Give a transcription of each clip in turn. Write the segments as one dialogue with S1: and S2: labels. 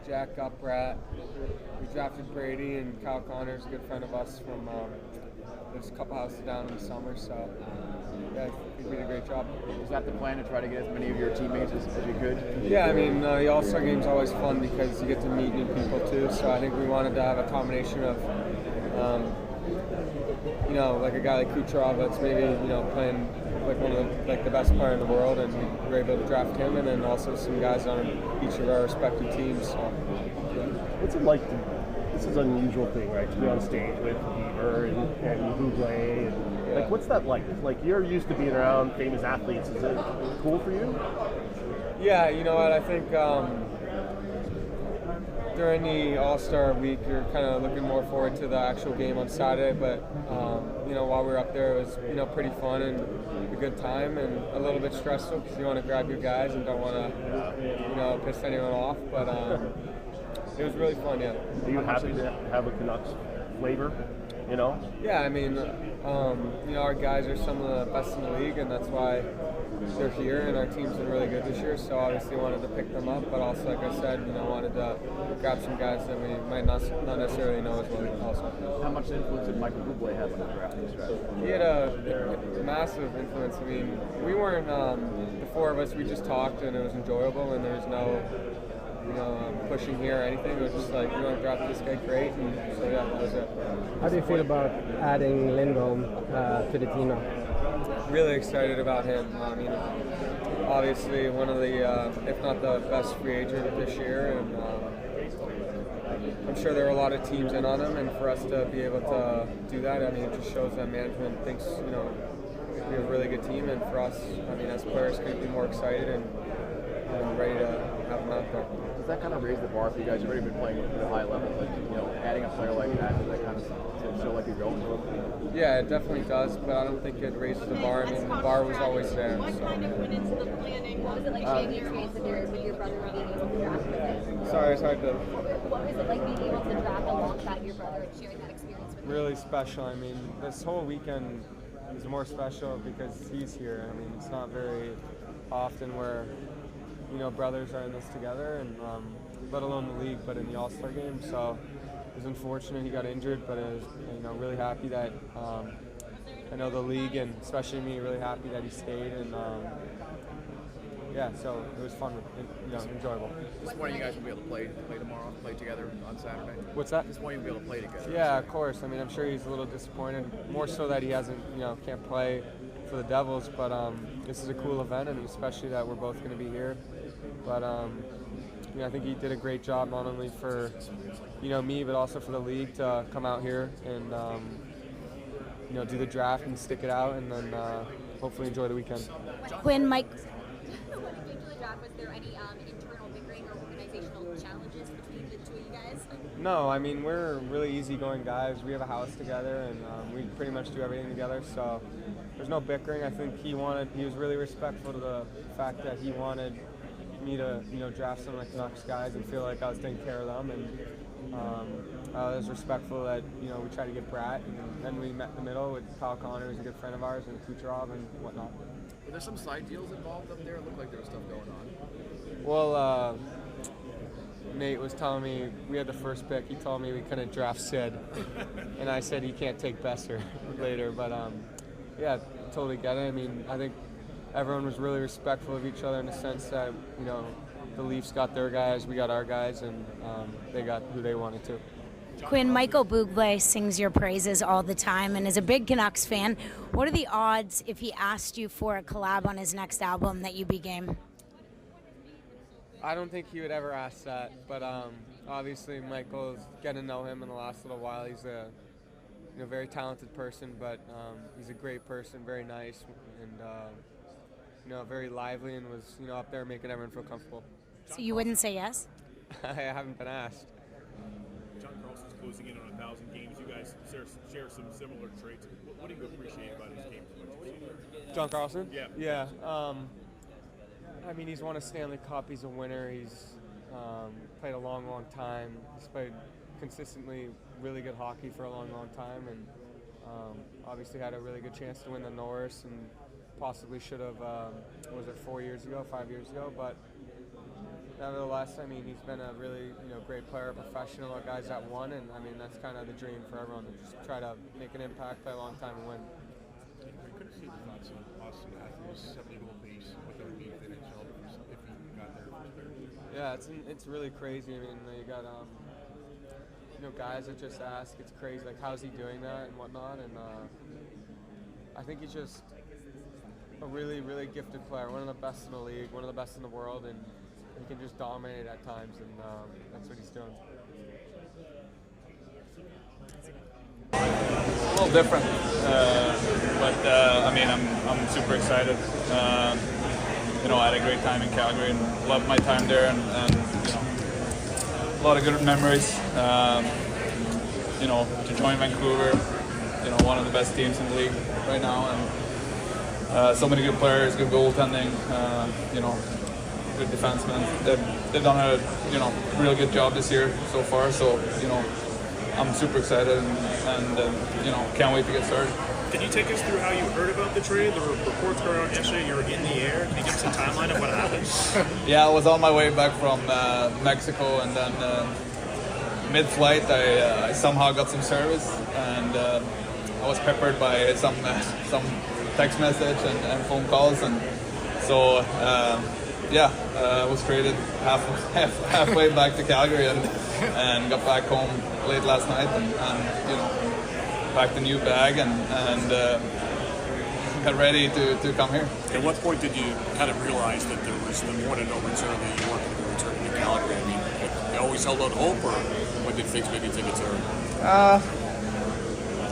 S1: Jack Upprat. We drafted Brady, and Kyle Connor's a good friend of us from lives a couple houses down in the summer. So yeah, I think we did a great job.
S2: Was that the plan to try to get as many of your teammates as you could?
S1: Yeah, I mean the All Star game's always fun because you get to meet new people too. So I think we wanted to have a combination of. Like a guy like Kucherov that's maybe, playing like one of the best player in the world, and we were able to draft him, and then also some guys on each of our respective teams. So,
S3: what's it like this is an unusual thing, right, to be on stage with Bieber and Buble, and like, what's that like? Like, you're used to being around famous athletes. Is it cool for you?
S1: Yeah, you know what, I think during the All Star week, you're kind of looking more forward to the actual game on Saturday. But while we were up there, it was pretty fun and a good time, and a little bit stressful because you want to grab your guys and don't want to piss anyone off. But it was really fun. Yeah.
S3: Are you happy to have a Canucks flavor?
S1: Yeah, I mean, our guys are some of the best in the league, and that's why they're here, and our team's been really good this year, so obviously wanted to pick them up, but also, like I said, wanted to grab some guys that we might not necessarily know as well also.
S2: How much influence did Michael Buble have on the draft?
S1: He had a massive influence. I mean, we weren't, the four of us, we just talked, and it was enjoyable, and there was no pushing here or anything. It was just like, you want to draft this guy, great, and so yeah, that was it.
S4: How do you feel about adding Lindholm to the team now?
S1: Really excited about him. I mean, obviously one of the, if not the best free agent this year, and I'm sure there are a lot of teams in on him, and for us to be able to do that, I mean, it just shows that management thinks, we have a really good team, and for us, I mean, as players, could be more excited and ready to have him out there.
S2: Does that kind of raise the bar for you guys? You've already been playing at a high level, but adding a player like that, does that kind of show like you're going to him?
S1: Yeah, it definitely does, but I don't think it raises the bar. I mean, the bar was always there.
S5: What kind of went into the planning? What was it like sharing the experience with your brother being able to draft with it?
S1: Sorry, it's hard to.
S5: What was it like being able to draft alongside your brother and sharing that experience with him?
S1: Really special. I mean, this whole weekend is more special because he's here. I mean, it's not very often where brothers are in this together, and let alone the league, but in the All Star game. So it was unfortunate he got injured, but it was really happy that I know the league, and especially me, really happy that he stayed, and so it was fun, enjoyable.
S2: Disappointing you guys will be able to play tomorrow, play together on Saturday.
S1: What's that?
S2: Disappointing you'll be able to play together.
S1: Yeah, of course. I mean, I'm sure he's a little disappointed, more so that he hasn't, can't play for the Devils, but this is a cool event, and especially that we're both going to be here. But I think he did a great job, not only for me, but also for the league to come out here and do the draft and stick it out, and then hopefully enjoy the weekend.
S5: Quinn, Mike. When it came to the draft, was there any internal bickering or organizational challenges between the two of you guys?
S1: No, I mean, we're really easygoing guys. We have a house together, and we pretty much do everything together. So there's no bickering. I think he was really respectful to the fact that he wanted me to draft some of the Canucks guys and feel like I was taking care of them, and I was respectful that we tried to get Bratt, and then we met in the middle with Kyle Connor, who's a good friend of ours, and Kucherov and whatnot.
S2: Were there some side deals involved up there? It looked like there was stuff going on.
S1: Well, Nate was telling me we had the first pick. He told me we couldn't draft Sid, and I said he can't take Boeser later. But yeah, totally get it. I mean, I think everyone was really respectful of each other in the sense that the Leafs got their guys, we got our guys, and they got who they wanted to.
S6: Quinn, Michael Buble sings your praises all the time and is a big Canucks fan. What are the odds if he asked you for a collab on his next album that you'd be game?
S1: I don't think he would ever ask that, but obviously Michael's getting to know him in the last little while. He's a very talented person, but he's a great person, very nice, and very lively, and was up there making everyone feel comfortable.
S6: So you wouldn't say yes?
S1: I haven't been asked.
S7: John Carlson's closing in on 1,000 games. You guys share some similar traits. What do you appreciate about his game?
S1: John Carlson?
S7: Yeah.
S1: Yeah. I mean, he's won a Stanley Cup. He's a winner. He's played a long, long time. He's played consistently really good hockey for a long, long time, and obviously had a really good chance to win the Norris, and possibly should have, 5 years ago? But nevertheless, I mean, he's been a really great player, professional, guys that won, and I mean that's kind of the dream for everyone to just try to make an impact, play a long time, and win.
S7: I couldn't see the thoughts on Austin Matthews, 70-goal pace, what that would be for the NHL if he got there first there.
S1: Yeah, it's really crazy. I mean, you got guys that just ask, it's crazy, like how's he doing that and whatnot, and I think he's just a really, really gifted player, one of the best in the league, one of the best in the world, and he can just dominate at times, and that's what he's doing.
S8: A little different, but I mean, I'm super excited. I had a great time in Calgary and loved my time there, and a lot of good memories. To join Vancouver, one of the best teams in the league right now, and so many good players, good goaltending, good defensemen. They've done a real good job this year so far. So I'm super excited and can't wait to get started.
S7: Can you take us through how you heard about the trade? The reports going around yesterday, you were in the air. Can you give us a timeline of what happened?
S8: Yeah, I was on my way back from Mexico, and then mid-flight I somehow got some service, and I was peppered by some text message and phone calls, and so I was traded halfway back to Calgary and got back home late last night, and packed a new bag and got ready to come here.
S7: At what point did you kind of realize that there was the more to no return, that you weren't going to be returning to Calgary? I mean, you always held out hope, or when did things maybe take a turn?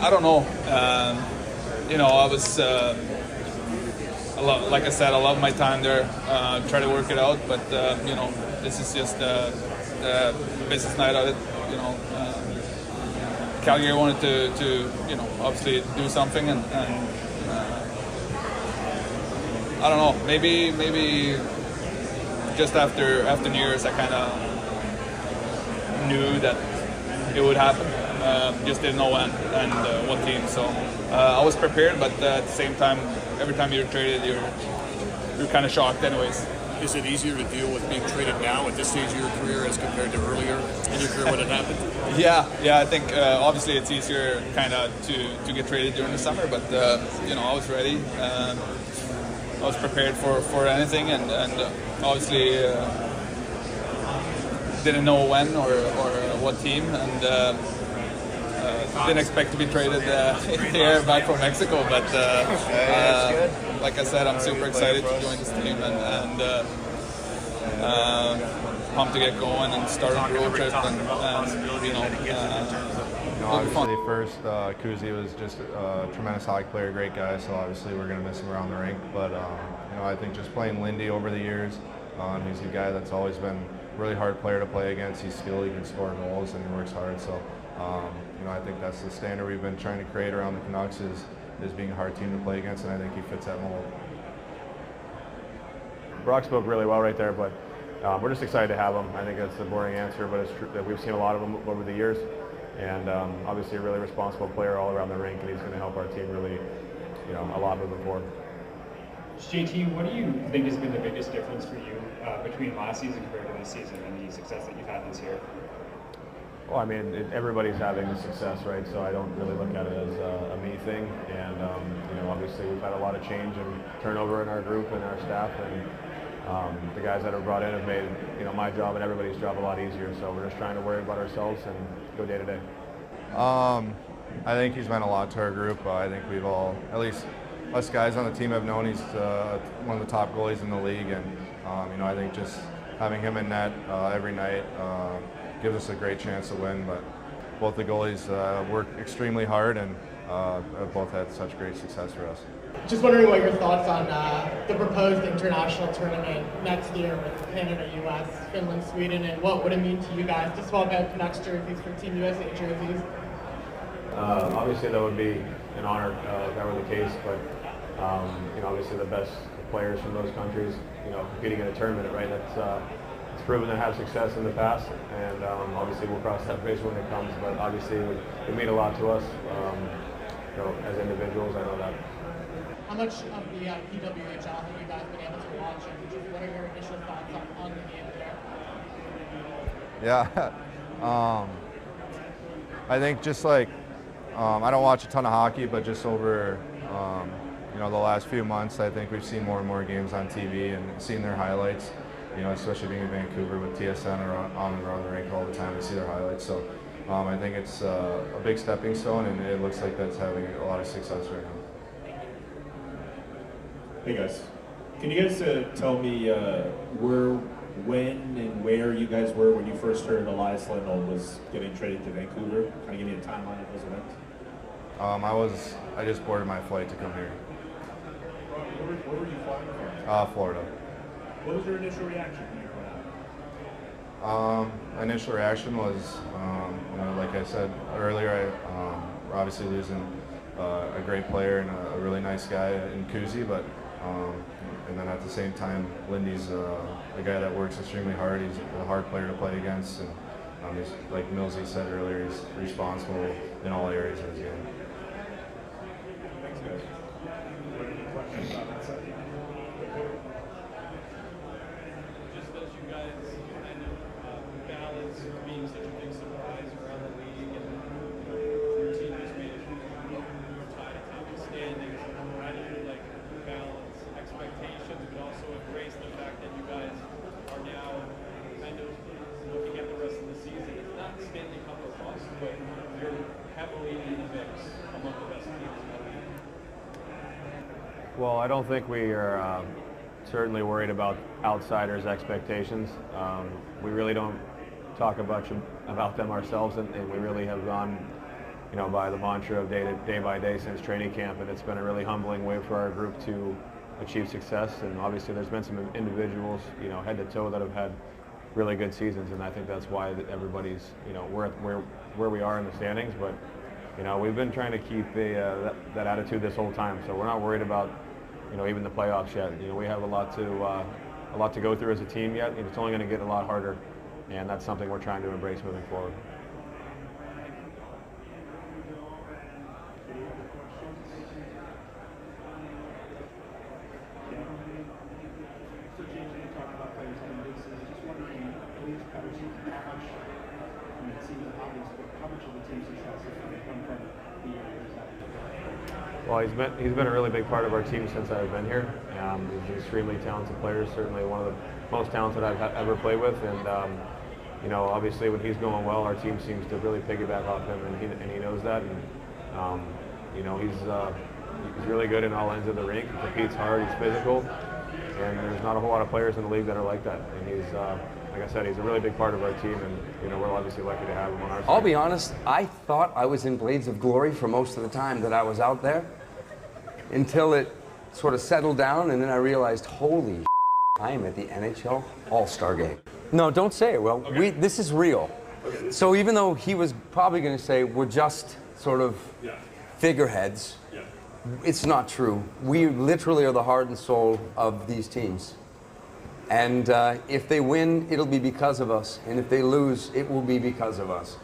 S8: I don't know. I was, like I said, I love my time there. Try to work it out, but this is just a business night of it. Calgary wanted to obviously do something, and I don't know, maybe just after New Year's I kind of knew that it would happen, just didn't know when and what team. So I was prepared, but at the same time, every time you're traded, you're kind of shocked anyways.
S7: Is it easier to deal with being traded now at this stage of your career as compared to earlier in your career when it happened?
S8: Yeah, I think obviously it's easier kind of to get traded during the summer, but I was ready. I was prepared for anything, and obviously didn't know when or what team, and didn't expect to be traded here back from Mexico, but like I said, I'm super excited to join this team, and pumped to get going and start a road trip,
S9: obviously first, Kuzi was just a tremendous hockey player, great guy, so obviously we're going to miss him around the rink, but I think just playing Lindy over the years, he's a guy that's always been a really hard player to play against. He's skilled, he can score goals, and he works hard, so I think that's the standard we've been trying to create around the Canucks is being a hard team to play against, and I think he fits that mold.
S2: Brock spoke really well right there, but we're just excited to have him. I think that's a boring answer, but it's true that we've seen a lot of him over the years, and obviously a really responsible player all around the rink, and he's going to help our team really, a lot moving forward.
S10: JT, what do you think has been the biggest difference for you between last season compared to this season and the success that you've had this year?
S2: Well, I mean, everybody's having success, right? So I don't really look at it as a me thing. And obviously we've had a lot of change and turnover in our group and our staff, and the guys that are brought in have made my job and everybody's job a lot easier. So we're just trying to worry about ourselves and go day to day.
S9: I think he's meant a lot to our group. I think we've all, at least us guys on the team, have known he's one of the top goalies in the league, and I think just having him in net every night gives us a great chance to win. But both the goalies work extremely hard and have both had such great success for us.
S11: Just wondering what your thoughts on the proposed international tournament next year with Canada, US, Finland, Sweden, and what would it mean to you guys to swap out Canucks jerseys for Team USA jerseys?
S2: Obviously that would be an honor if that were the case, but obviously the best players from those countries, competing in a tournament, right? It's proven to have success in the past, and obviously we'll cross that bridge when it comes. But obviously it would mean a lot to us, as individuals. I know that.
S11: How much of the PWHL have you guys been able to watch, and what are your initial thoughts on the game there?
S9: Yeah. I think just like, I don't watch a ton of hockey, but just over, you know, the last few months, I think we've seen more and more games on TV and seen their highlights, you know, especially being in Vancouver with TSN or on and around the rink all the time, we see their highlights. So I think it's a big stepping stone, and it looks like that's having a lot of success right now.
S12: Hey guys, can you guys tell me when and where you guys were when you first heard Elias Lindholm was getting traded to Vancouver? Kind of give me a timeline of those events.
S9: I just boarded my flight to come here.
S12: Where were you flying from?
S9: Florida.
S12: What was your initial reaction when you heard that?
S9: Initial reaction was, you know, like I said earlier, we're obviously losing a great player and a really nice guy in Kuzi, but and then at the same time, Lindy's a guy that works extremely hard. He's a hard player to play against, and he's, like Millsy said earlier, he's responsible in all areas of his game.
S12: Thanks, guys. Questions on that side?
S13: Just as you guys kind of balance being such a big surprise around the league, and your team has made it tied at top of the standings, how do you like balance expectations but also embrace the fact that you guys are now kind of looking at the rest of the season? It's not Stanley Cup or bust, but you're heavily in the mix among the best teams in the league.
S2: Well, I don't think we are certainly worried about outsiders' expectations. We really don't talk about them ourselves, and we really have gone, you know, by the mantra of day by day since training camp, and it's been a really humbling way for our group to achieve success. And obviously, there's been some individuals, you know, head to toe that have had really good seasons, and I think that's why everybody's, you know, where we are in the standings. But you know, we've been trying to keep that attitude this whole time, so we're not worried about, you know, even the playoffs yet. You know, we have a lot to go through as a team yet, and it's only going to get a lot harder, and that's something we're trying to embrace moving forward. Well, he's been a really big part of our team since I've been here. He's an extremely talented player, certainly one of the most talented I've ever played with. And you know, obviously when he's going well, our team seems to really piggyback off him, and he knows that. And you know, he's really good in all ends of the rink. He competes hard. He's physical, and there's not a whole lot of players in the league that are like that. And he's, like I said, he's a really big part of our team, and you know, we're obviously lucky to have him on our team.
S14: I'll be honest, I thought I was in Blades of Glory for most of the time that I was out there, until it sort of settled down, and then I realized, holy I am at the NHL All Star game. No, don't say it. Well, okay. This is real. Okay. So even though he was probably going to say we're just sort of figureheads, it's not true. We literally are the heart and soul of these teams. And if they win, it'll be because of us. And if they lose, it will be because of us.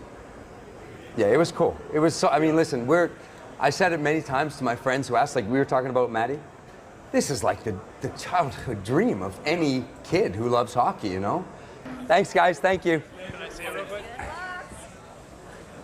S14: Yeah, it was cool. It was so, I mean, listen, I said it many times to my friends who asked, like we were talking about Maddie, this is like the childhood dream of any kid who loves hockey, you know? Thanks, guys. Thank you.